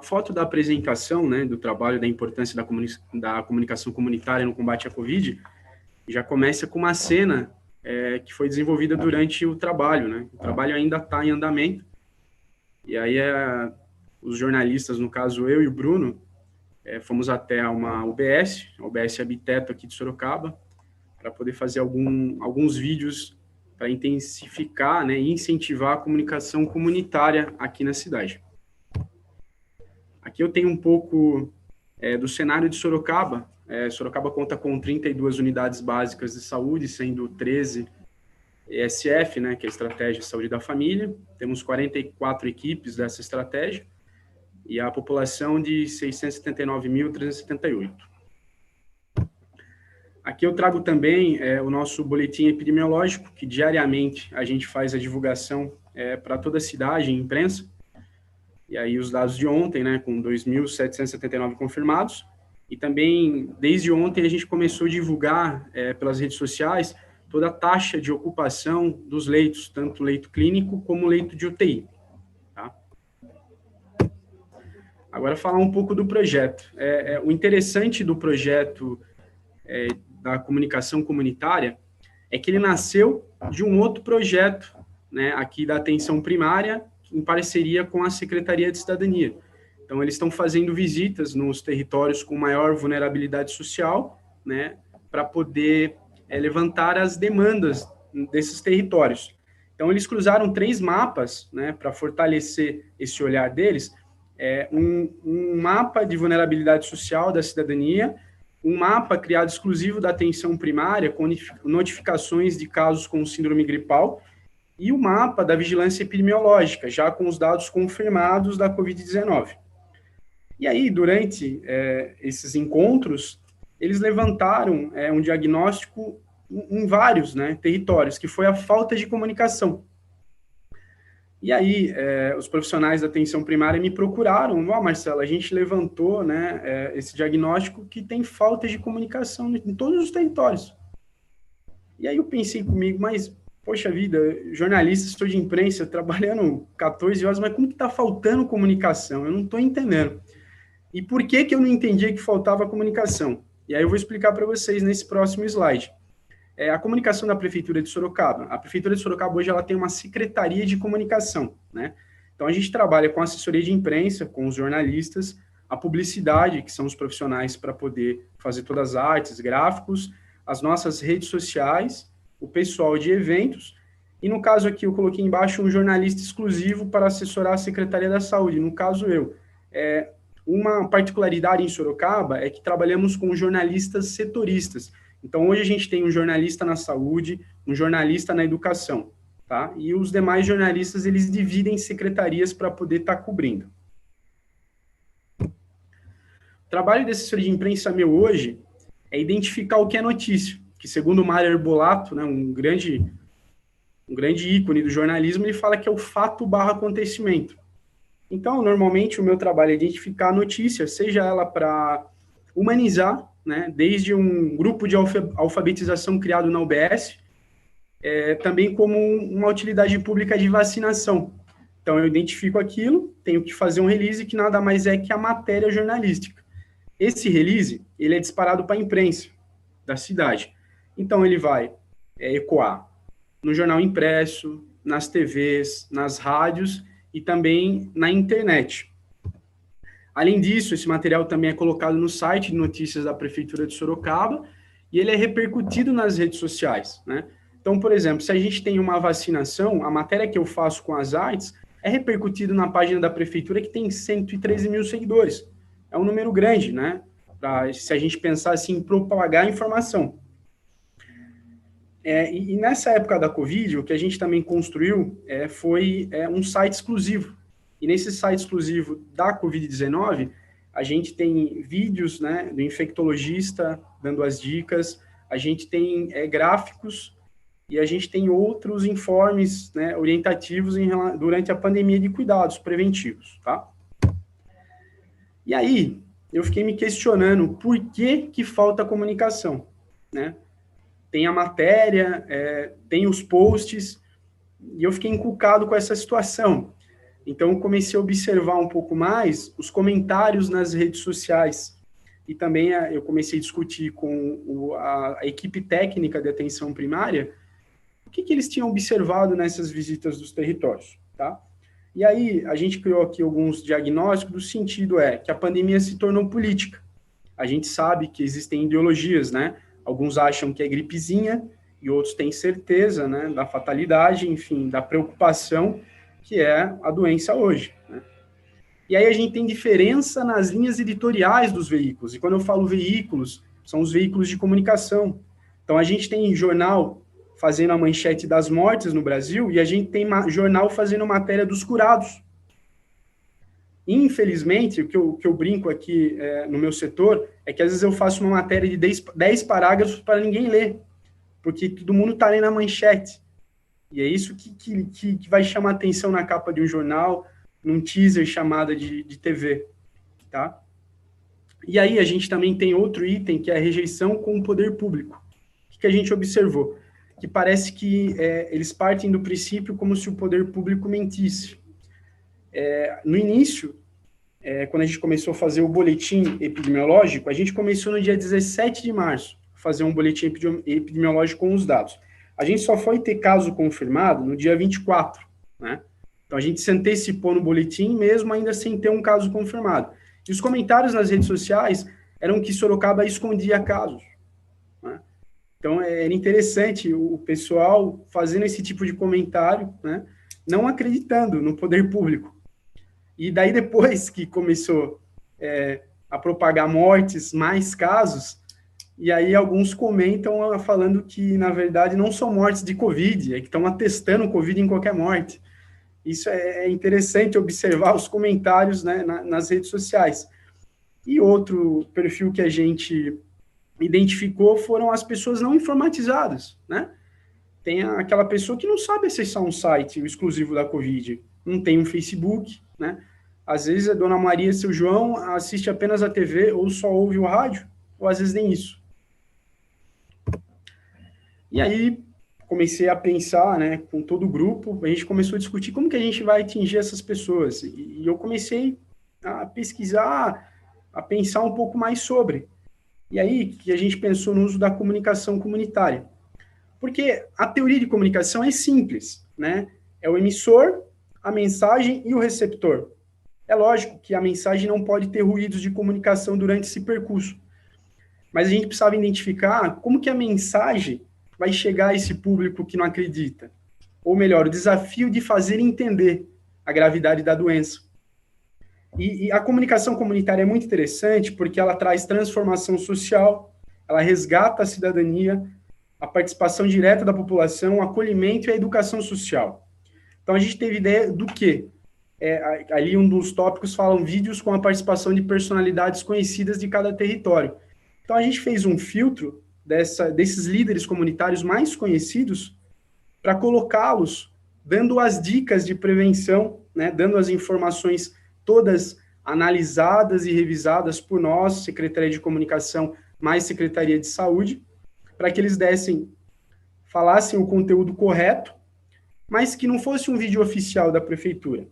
foto da apresentação, né, do trabalho, da importância da comunicação comunitária no combate à Covid, já começa com uma cena que foi desenvolvida durante o trabalho, né? O trabalho ainda está em andamento, e aí os jornalistas, no caso eu e o Bruno, fomos até uma UBS, a UBS Habiteto aqui de Sorocaba, para poder fazer alguns vídeos para intensificar, né, e incentivar a comunicação comunitária aqui na cidade. Aqui eu tenho um pouco do cenário de Sorocaba. Sorocaba conta com 32 unidades básicas de saúde, sendo 13 ESF, né, que é a Estratégia de Saúde da Família. Temos 44 equipes dessa estratégia e a população de 679.378. Aqui eu trago também o nosso boletim epidemiológico, que diariamente a gente faz a divulgação para toda a cidade, em imprensa. E aí os dados de ontem, né, com 2.779 confirmados. E também, desde ontem, a gente começou a divulgar pelas redes sociais toda a taxa de ocupação dos leitos, tanto leito clínico como leito de UTI. Tá? Agora, falar um pouco do projeto. O interessante do projeto da comunicação comunitária é que ele nasceu de um outro projeto, né, aqui da atenção primária, em parceria com a Secretaria de Cidadania. Então, eles estão fazendo visitas nos territórios com maior vulnerabilidade social, né, para poder levantar as demandas desses territórios. Então, eles cruzaram 3 mapas, né, para fortalecer esse olhar deles, um mapa de vulnerabilidade social da cidadania, um mapa criado exclusivo da atenção primária, com notificações de casos com síndrome gripal, e o mapa da vigilância epidemiológica, já com os dados confirmados da Covid-19. E aí, durante esses encontros, eles levantaram um diagnóstico em vários, né, territórios, que foi a falta de comunicação. E aí, os profissionais da atenção primária me procuraram, Marcelo, a gente levantou, né, esse diagnóstico que tem falta de comunicação em todos os territórios. E aí eu pensei comigo, mas, poxa vida, jornalista, estou de imprensa, trabalhando 14 horas, mas como que está faltando comunicação? Eu não estou entendendo. E por que eu não entendia que faltava comunicação? E aí eu vou explicar para vocês nesse próximo slide. A comunicação da Prefeitura de Sorocaba. A Prefeitura de Sorocaba hoje ela tem uma secretaria de comunicação, né? Então a gente trabalha com a assessoria de imprensa, com os jornalistas, a publicidade, que são os profissionais para poder fazer todas as artes, gráficos, as nossas redes sociais, o pessoal de eventos, e no caso aqui eu coloquei embaixo um jornalista exclusivo para assessorar a Secretaria da Saúde, no caso eu. Uma particularidade em Sorocaba é que trabalhamos com jornalistas setoristas. Então, hoje a gente tem um jornalista na saúde, um jornalista na educação, tá? E os demais jornalistas, eles dividem secretarias para poder estar cobrindo. O trabalho desse assessor de imprensa meu hoje é identificar o que é notícia, que segundo o Mário Herbolato, né, um grande ícone do jornalismo, ele fala que é o fato / acontecimento. Então, normalmente, o meu trabalho é identificar a notícia, seja ela para humanizar, né, desde um grupo de alfabetização criado na UBS, também como uma utilidade pública de vacinação. Então, eu identifico aquilo, tenho que fazer um release que nada mais é que a matéria jornalística. Esse release, ele é disparado para a imprensa da cidade. Então, ele vai ecoar no jornal impresso, nas TVs, nas rádios e também na internet. Além disso, esse material também é colocado no site de notícias da Prefeitura de Sorocaba e ele é repercutido nas redes sociais, né? Então, por exemplo, se a gente tem uma vacinação, a matéria que eu faço com as artes é repercutido na página da Prefeitura que tem 113 mil seguidores. É um número grande, né? Se a gente pensar assim, em propagar a informação. E nessa época da Covid, o que a gente também construiu foi um site exclusivo. E nesse site exclusivo da Covid-19, a gente tem vídeos, né, do infectologista dando as dicas, a gente tem gráficos e a gente tem outros informes, né, orientativos durante a pandemia de cuidados preventivos, tá? E aí, eu fiquei me questionando por que falta comunicação, né? Tem a matéria, tem os posts, e eu fiquei encucado com essa situação. Então, eu comecei a observar um pouco mais os comentários nas redes sociais. E também eu comecei a discutir com a equipe técnica de atenção primária o que eles tinham observado nessas visitas dos territórios, tá? E aí, a gente criou aqui alguns diagnósticos do sentido que a pandemia se tornou política. A gente sabe que existem ideologias, né? Alguns acham que é gripezinha e outros têm certeza, né, da fatalidade, enfim, da preocupação que é a doença hoje, né? E aí a gente tem diferença nas linhas editoriais dos veículos. E quando eu falo veículos, são os veículos de comunicação. Então, a gente tem jornal fazendo a manchete das mortes no Brasil e a gente tem jornal fazendo matéria dos curados. Infelizmente, o que eu brinco aqui no meu setor é que às vezes eu faço uma matéria de 10 parágrafos para ninguém ler, porque todo mundo está ali na manchete. E é isso que vai chamar atenção na capa de um jornal, num teaser chamada de TV, tá? E aí a gente também tem outro item, que é a rejeição com o poder público. O que a gente observou? Que parece que eles partem do princípio como se o poder público mentisse. No início, quando a gente começou a fazer o boletim epidemiológico, a gente começou no dia 17 de março, a fazer um boletim epidemiológico com os dados. A gente só foi ter caso confirmado no dia 24, né? Então, a gente se antecipou no boletim, mesmo ainda sem ter um caso confirmado. E os comentários nas redes sociais eram que Sorocaba escondia casos, né? Então, era interessante o pessoal fazendo esse tipo de comentário, né, não acreditando no poder público. E daí, depois que começou a propagar mortes, mais casos, e aí alguns comentam falando que, na verdade, não são mortes de Covid, é que estão atestando Covid em qualquer morte. Isso é interessante observar os comentários, né, nas redes sociais. E outro perfil que a gente identificou foram as pessoas não informatizadas, né? Tem aquela pessoa que não sabe acessar um site exclusivo da Covid, não tem um Facebook, né? Às vezes a Dona Maria e seu João assiste apenas a TV ou só ouve o rádio, ou às vezes nem isso. E aí comecei a pensar, né, com todo o grupo, a gente começou a discutir como que a gente vai atingir essas pessoas. E eu comecei a pesquisar, a pensar um pouco mais sobre. E aí que a gente pensou no uso da comunicação comunitária. Porque a teoria de comunicação é simples, né? É o emissor, a mensagem e o receptor. É lógico que a mensagem não pode ter ruídos de comunicação durante esse percurso. Mas a gente precisava identificar como que a mensagem vai chegar a esse público que não acredita. Ou melhor, o desafio de fazer entender a gravidade da doença. E a comunicação comunitária é muito interessante porque ela traz transformação social, ela resgata a cidadania, a participação direta da população, o acolhimento e a educação social. Então, a gente teve ideia do quê? Ali um dos tópicos falam vídeos com a participação de personalidades conhecidas de cada território. Então, a gente fez um filtro desses líderes comunitários mais conhecidos para colocá-los dando as dicas de prevenção, né, dando as informações todas analisadas e revisadas por nós, Secretaria de Comunicação mais Secretaria de Saúde, para que eles falassem o conteúdo correto, mas que não fosse um vídeo oficial da prefeitura.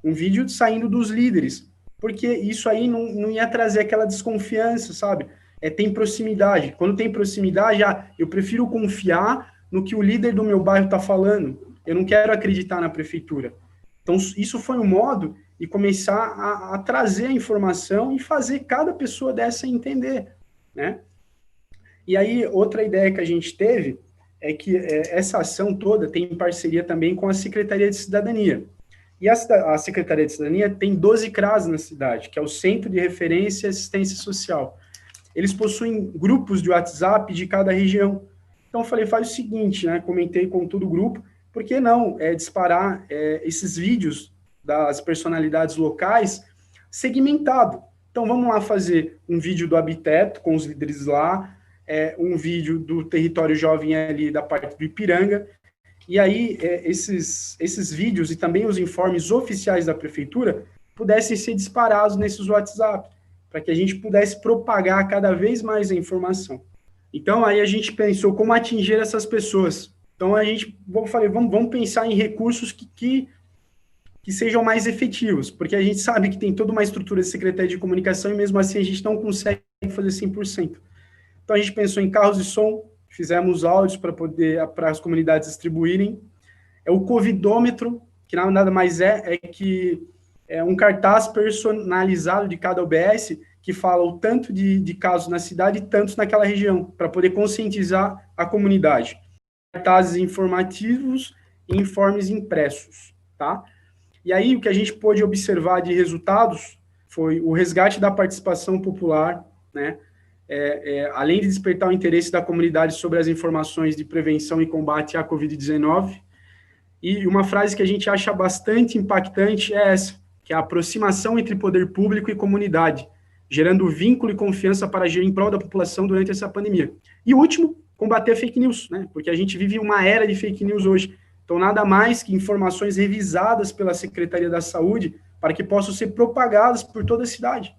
Um vídeo saindo dos líderes, porque isso aí não ia trazer aquela desconfiança, sabe? Tem proximidade. Quando tem proximidade, eu prefiro confiar no que o líder do meu bairro está falando. Eu não quero acreditar na prefeitura. Então, isso foi um modo de começar a trazer a informação e fazer cada pessoa dessa entender, né? E aí, outra ideia que a gente teve é que essa ação toda tem parceria também com a Secretaria de Cidadania. E a Secretaria de Cidadania tem 12 CRAS na cidade, que é o Centro de Referência e Assistência Social. Eles possuem grupos de WhatsApp de cada região. Então, eu falei, faz o seguinte, né? Comentei com todo o grupo, por que não disparar esses vídeos das personalidades locais segmentado? Então, vamos lá fazer um vídeo do Habiteto, com os líderes lá, um vídeo do Território Jovem ali da parte do Ipiranga, e aí esses vídeos e também os informes oficiais da prefeitura pudessem ser disparados nesses WhatsApp, para que a gente pudesse propagar cada vez mais a informação. Então, aí a gente pensou como atingir essas pessoas. Então, vamos pensar em recursos que que sejam mais efetivos, porque a gente sabe que tem toda uma estrutura de Secretaria de Comunicação e mesmo assim a gente não consegue fazer 100%. Então a gente pensou em carros de som, fizemos áudios para as comunidades distribuírem. É o Covidômetro, que nada mais é que é um cartaz personalizado de cada OBS que fala o tanto de casos na cidade e tantos naquela região, para poder conscientizar a comunidade. Cartazes informativos e informes impressos, tá? E aí, o que a gente pôde observar de resultados foi o resgate da participação popular, né? Além de despertar o interesse da comunidade sobre as informações de prevenção e combate à Covid-19. E uma frase que a gente acha bastante impactante é essa, que é a aproximação entre poder público e comunidade, gerando vínculo e confiança para agir em prol da população durante essa pandemia. E o último, combater fake news, né? Porque a gente vive uma era de fake news hoje. Então, nada mais que informações revisadas pela Secretaria da Saúde para que possam ser propagadas por toda a cidade.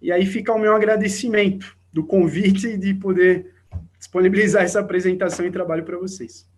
E aí fica o meu agradecimento do convite e de poder disponibilizar essa apresentação e trabalho para vocês.